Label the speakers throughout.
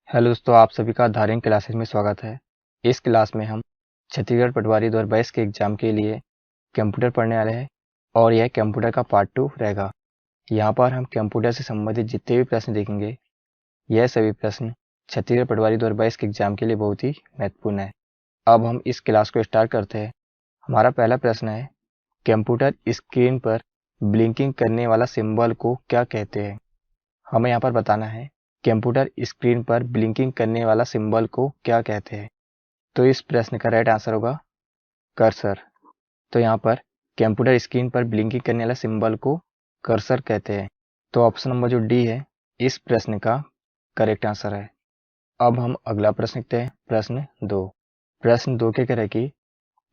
Speaker 1: Hello दोस्तों, आप सभी का धारिंग क्लासेस में स्वागत है। इस क्लास में हम छत्तीसगढ़ पटवारी 2022 के एग्जाम के लिए कंप्यूटर पढ़ने वाले हैं और यह कंप्यूटर का पार्ट 2 रहेगा। यहाँ पर हम कंप्यूटर से संबंधित जितने भी प्रश्न देखेंगे, यह सभी प्रश्न छत्तीसगढ़ पटवारी 2022 के एग्जाम के लिए बहुत ही महत्वपूर्ण है। अब हम इस क्लास को स्टार्ट करते हैं। हमारा पहला प्रश्न है, कंप्यूटर स्क्रीन पर ब्लिंकिंग करने वाला सिंबल को क्या कहते हैं? हमें यहाँ पर बताना है कंप्यूटर स्क्रीन पर ब्लिंकिंग करने वाला सिंबल को क्या कहते हैं। तो इस प्रश्न का राइट आंसर होगा कर्सर। तो यहाँ पर कंप्यूटर स्क्रीन पर ब्लिंकिंग करने वाला सिंबल को कर्सर कहते हैं। तो ऑप्शन नंबर जो डी है इस प्रश्न का करेक्ट आंसर है। अब हम अगला प्रश्न देखते हैं, प्रश्न 2। प्रश्न 2 के कह रहे कि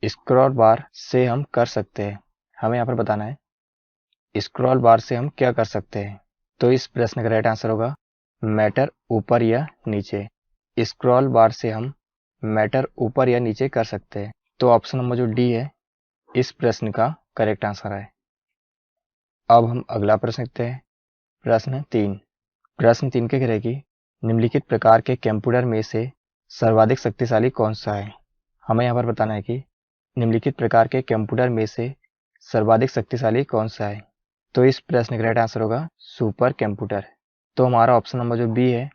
Speaker 1: स्क्रॉल बार से हम कर सकते हैं। हमें यहाँ पर बताना है स्क्रॉल बार से हम क्या कर सकते हैं। तो इस प्रश्न का राइट आंसर होगा मैटर ऊपर या नीचे। स्क्रॉल बार से हम मैटर ऊपर या नीचे कर सकते हैं। तो ऑप्शन नंबर जो डी है इस प्रश्न का करेक्ट आंसर है। अब हम अगला प्रश्न देखते हैं, प्रश्न 3। प्रश्न 3 के कह रहे कि निम्नलिखित प्रकार के कंप्यूटर में से सर्वाधिक शक्तिशाली कौन सा है। हमें यहाँ पर बताना है कि निम्नलिखित प्रकार के कंप्यूटर में से सर्वाधिक शक्तिशाली कौन सा है। तो इस प्रश्न का राइट आंसर होगा सुपर कंप्यूटर। तो हमारा ऑप्शन नंबर जो बी है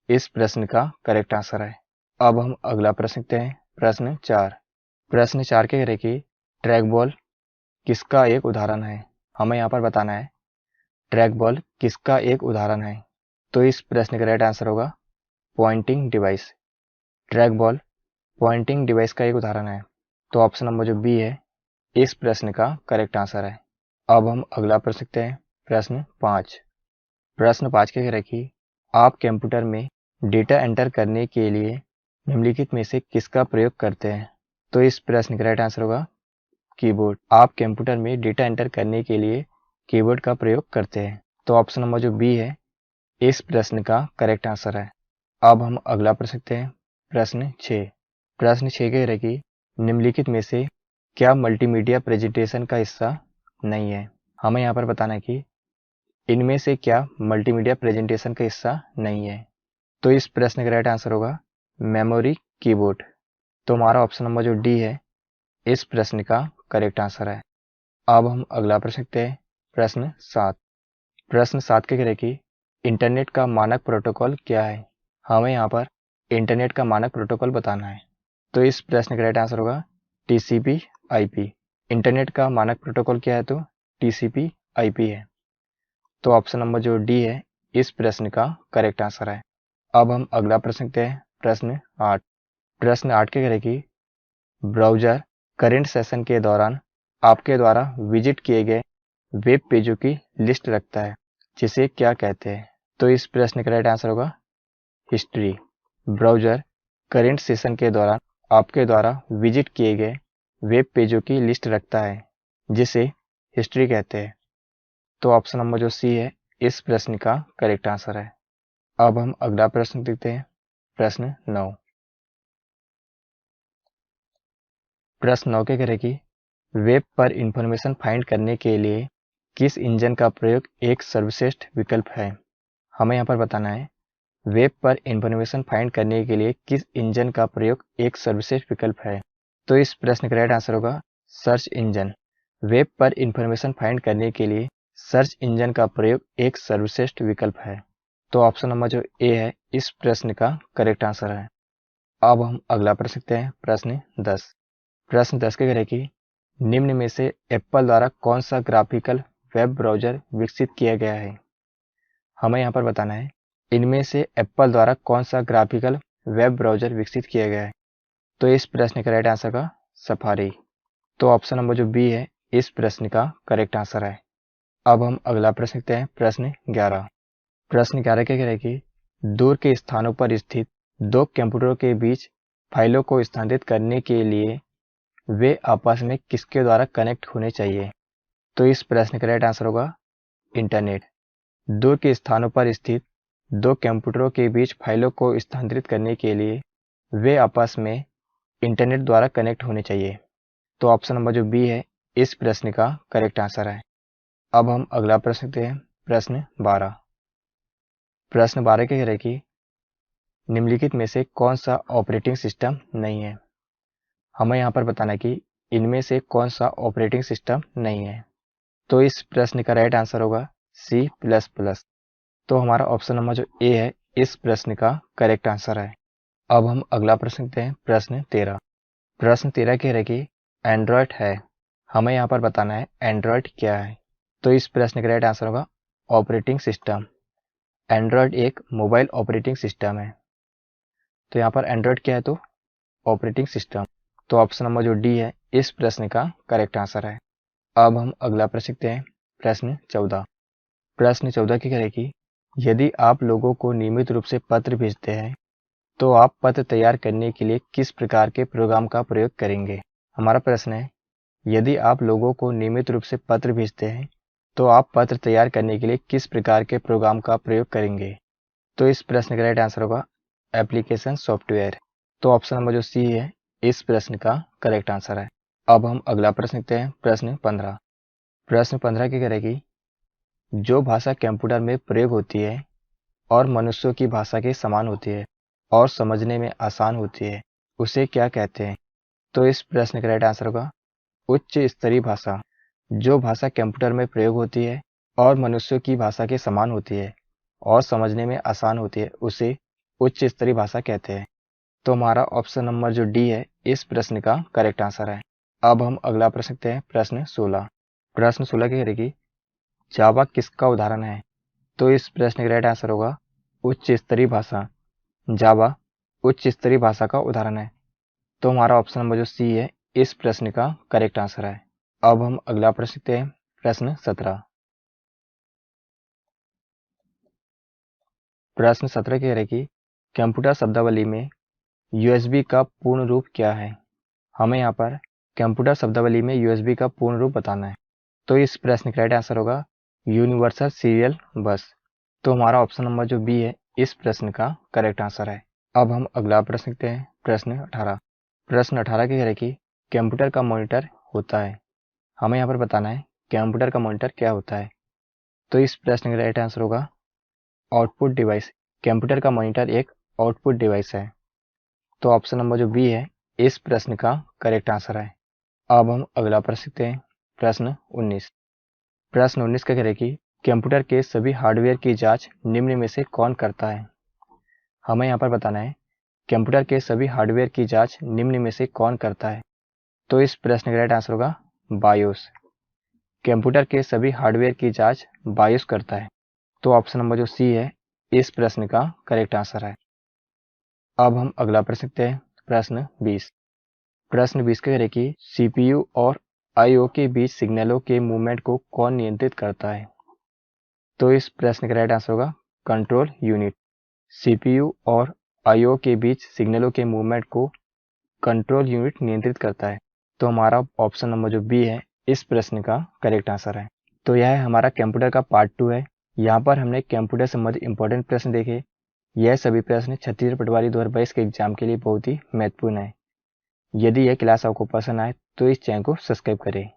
Speaker 1: इस प्रश्न का करेक्ट आंसर है। अब हम अगला प्रश्न देखते हैं, प्रश्न 4। प्रश्न 4 के कह रहे कि ट्रैक बॉल किसका एक उदाहरण है। हमें यहाँ पर बताना है ट्रैक बॉल किसका एक उदाहरण है। तो इस प्रश्न का राइट आंसर होगा pointing device. Track ball pointing device का एक उदाहरण है। तो ऑप्शन नंबर जो बी है इस प्रश्न का करेक्ट आंसर है। अब हम अगला प्रश्न देखते हैं, प्रश्न 5। प्रश्न 5 के कह रहे कि आप कंप्यूटर में डेटा एंटर करने के लिए निम्नलिखित में से किसका प्रयोग करते हैं। तो इस प्रश्न का राइट आंसर होगा कीबोर्ड। आप कंप्यूटर में डेटा एंटर करने के लिए कीबोर्ड का प्रयोग करते हैं। तो ऑप्शन नंबर जो बी है इस प्रश्न का करेक्ट आंसर है। अब हम अगला प्रश्न देखते हैं, प्रश्न 6। प्रश्न 6 कह रहे कि निम्नलिखित में से क्या मल्टीमीडिया प्रेजेंटेशन का हिस्सा नहीं है। हमें यहाँ पर बताना है कि इनमें से क्या मल्टीमीडिया प्रेजेंटेशन का हिस्सा नहीं है। तो इस प्रश्न का राइट आंसर होगा मेमोरी कीबोर्ड। तो हमारा ऑप्शन नंबर जो डी है इस प्रश्न का करेक्ट आंसर है। अब हम अगला प्रश्न देखते हैं, प्रश्न 7। प्रश्न 7 के कह रहे कि इंटरनेट का मानक प्रोटोकॉल क्या है। हमें यहाँ पर इंटरनेट का मानक प्रोटोकॉल बताना है। तो इस प्रश्न का राइट आंसर होगा टीसीपी आईपी। इंटरनेट का मानक प्रोटोकॉल क्या है, तो टीसीपी आईपी है। तो ऑप्शन नंबर जो डी है इस प्रश्न का करेक्ट आंसर है। अब हम अगला प्रश्न देखते हैं, प्रश्न 8। प्रश्न 8 के कह रहे कि ब्राउजर करंट सेशन के दौरान आपके द्वारा विजिट किए गए वेब पेजों की लिस्ट रखता है, जिसे क्या कहते हैं। तो इस प्रश्न का राइट आंसर होगा हिस्ट्री। ब्राउजर करंट सेशन के दौरान आपके द्वारा विजिट किए गए वेब पेजों की लिस्ट रखता है, जिसे हिस्ट्री कहते हैं। तो ऑप्शन नंबर जो सी है इस प्रश्न का करेक्ट आंसर है। अब हम अगला प्रश्न देखते हैं, प्रश्न 9। प्रश्न 9 के कह रहे कि वेब पर इंफॉर्मेशन फाइंड करने के लिए किस इंजन का प्रयोग एक सर्वश्रेष्ठ विकल्प है। हमें यहाँ पर बताना है वेब पर इंफॉर्मेशन फाइंड करने के लिए किस इंजन का प्रयोग एक सर्वश्रेष्ठ विकल्प है। तो इस प्रश्न का राइट आंसर होगा सर्च इंजन। वेब पर इंफॉर्मेशन फाइंड करने के लिए सर्च इंजन का प्रयोग एक सर्वश्रेष्ठ विकल्प है। तो ऑप्शन नंबर जो ए है इस प्रश्न का करेक्ट आंसर है। अब हम अगला प्रश्न देखते हैं, प्रश्न 10। प्रश्न 10 के कह रहे हैं कि निम्न में से एप्पल द्वारा कौन सा ग्राफिकल वेब ब्राउजर विकसित किया गया है। हमें यहाँ पर बताना है इनमें से एप्पल द्वारा कौन सा ग्राफिकल वेब ब्राउजर विकसित किया गया है। तो इस प्रश्न का राइट आंसर का सफारी। तो ऑप्शन नंबर जो बी है इस प्रश्न का करेक्ट आंसर है। अब हम अगला प्रश्न देखते हैं, प्रश्न 11। प्रश्न 11 के कह रहे हैं कि दूर के स्थानों पर स्थित दो कंप्यूटरों के बीच फाइलों को स्थानांतरित करने के लिए वे आपस में किसके द्वारा कनेक्ट होने चाहिए। तो इस प्रश्न का राइट आंसर होगा इंटरनेट। दूर के स्थानों पर स्थित दो कंप्यूटरों के बीच फाइलों को स्थानांतरित करने के लिए वे आपस में इंटरनेट द्वारा कनेक्ट होने चाहिए। तो ऑप्शन नंबर जो बी है इस प्रश्न का करेक्ट आंसर है। अब हम अगला प्रश्न देखते हैं, प्रश्न 12। प्रश्न 12 के कह रहे कि निम्नलिखित में से कौन सा ऑपरेटिंग सिस्टम नहीं है? हमें यहाँ पर बताना है कि इनमें से कौन सा ऑपरेटिंग सिस्टम नहीं है। तो इस प्रश्न का राइट आंसर होगा C++। तो हमारा ऑप्शन नंबर जो ए है इस प्रश्न का करेक्ट आंसर है। अब हम अगला प्रश्न देखते हैं, प्रश्न 13। प्रश्न 13 कह रहा है कि एंड्रॉयड है। हमें यहाँ पर बताना है एंड्रॉयड क्या है। तो इस प्रश्न का राइट आंसर होगा ऑपरेटिंग सिस्टम। एंड्रॉयड एक मोबाइल ऑपरेटिंग सिस्टम है। तो यहाँ पर एंड्रॉयड क्या है? तो ऑपरेटिंग सिस्टम। तो ऑप्शन नंबर जो डी है इस प्रश्न का करेक्ट आंसर है। अब हम अगला प्रश्न देखते हैं, प्रश्न 14। प्रश्न 14 की करें कि यदि आप लोगों को नियमित रूप से पत्र भेजते हैं तो आप पत्र तैयार करने के लिए किस प्रकार के प्रोग्राम का प्रयोग करेंगे? हमारा प्रश्न है, यदि आप लोगों को नियमित रूप से पत्र भेजते हैं तो आप पत्र तैयार करने के लिए किस प्रकार के प्रोग्राम का प्रयोग करेंगे? तो इस प्रश्न का राइट आंसर होगा एप्लीकेशन सॉफ्टवेयर। तो ऑप्शन नंबर जो सी है इस प्रश्न का करेक्ट आंसर है। अब हम अगला प्रश्न देखते हैं, प्रश्न 15। प्रश्न 15 की करेगी, जो भाषा कंप्यूटर में प्रयोग होती है और मनुष्यों की भाषा के समान होती है और समझने में आसान होती है, उसे क्या कहते हैं? तो इस प्रश्न का राइट आंसर होगा उच्च स्तरीय भाषा। जो भाषा कंप्यूटर में प्रयोग होती है और मनुष्यों की भाषा के समान होती है और समझने में आसान होती है, उसे उच्च स्तरीय भाषा कहते हैं। तो हमारा ऑप्शन नंबर जो डी है इस प्रश्न का करेक्ट आंसर है। अब हम अगला प्रश्न देखते हैं, प्रश्न 16। प्रश्न 16 की करेगी, जावा किसका उदाहरण है? तो इस प्रश्न का राइट आंसर होगा उच्च स्तरीय भाषा। जावा उच्च स्तरीय भाषा का उदाहरण है। तो हमारा ऑप्शन नंबर जो सी है इस प्रश्न का करेक्ट आंसर है। अब हम अगला प्रश्न देखते हैं, प्रश्न 17। प्रश्न 17 कह रहे कि कंप्यूटर शब्दावली में यूएसबी का पूर्ण रूप क्या है? हमें यहाँ पर कंप्यूटर शब्दावली में यूएसबी का पूर्ण रूप बताना है। तो इस प्रश्न का राइट आंसर होगा यूनिवर्सल सीरियल बस। तो हमारा ऑप्शन नंबर जो बी है इस प्रश्न का करेक्ट आंसर है। अब हम अगला प्रश्न देखते हैं, प्रश्न 18। प्रश्न 18 की कह रहे कि कंप्यूटर का मॉनिटर होता है। हमें यहाँ पर बताना है कंप्यूटर का मॉनिटर क्या होता है। तो इस प्रश्न का राइट आंसर होगा आउटपुट डिवाइस। कंप्यूटर का मॉनिटर एक आउटपुट डिवाइस है। तो ऑप्शन नंबर जो बी है इस प्रश्न का करेक्ट आंसर है। अब हम अगला प्रश्न देखते हैं, प्रश्न 19। प्रश्न 19 का कह रहे कि कंप्यूटर के सभी हार्डवेयर की जांच निम्न में से कौन करता है? हमें यहाँ पर बताना है कंप्यूटर के सभी हार्डवेयर की जांच निम्न में से कौन करता है। तो इस प्रश्न का राइट आंसर होगा बायोस। कंप्यूटर के सभी हार्डवेयर की जांच बायोस करता है। तो ऑप्शन नंबर जो सी है इस प्रश्न का करेक्ट आंसर है। अब हम अगला प्रश्न देखते हैं, प्रश्न 20। प्रश्न 20 का कह रहे कि सीपीयू और आईओ के बीच सिग्नलों के मूवमेंट को कौन नियंत्रित करता है? तो इस प्रश्न का राइट आंसर होगा कंट्रोल यूनिट। सीपीयू और आईओ के बीच सिग्नलों के मूवमेंट को कंट्रोल यूनिट नियंत्रित करता है। तो हमारा ऑप्शन नंबर जो बी है इस प्रश्न का करेक्ट आंसर है। तो यह हमारा कंप्यूटर का पार्ट 2 है। यहाँ पर हमने कंप्यूटर संबंधित इंपॉर्टेंट प्रश्न देखे। यह सभी प्रश्न छत्तीसगढ़ पटवारी 2022 के एग्जाम के लिए बहुत ही महत्वपूर्ण है। यदि यह क्लास आपको पसंद आए तो इस चैनल को सब्सक्राइब करें।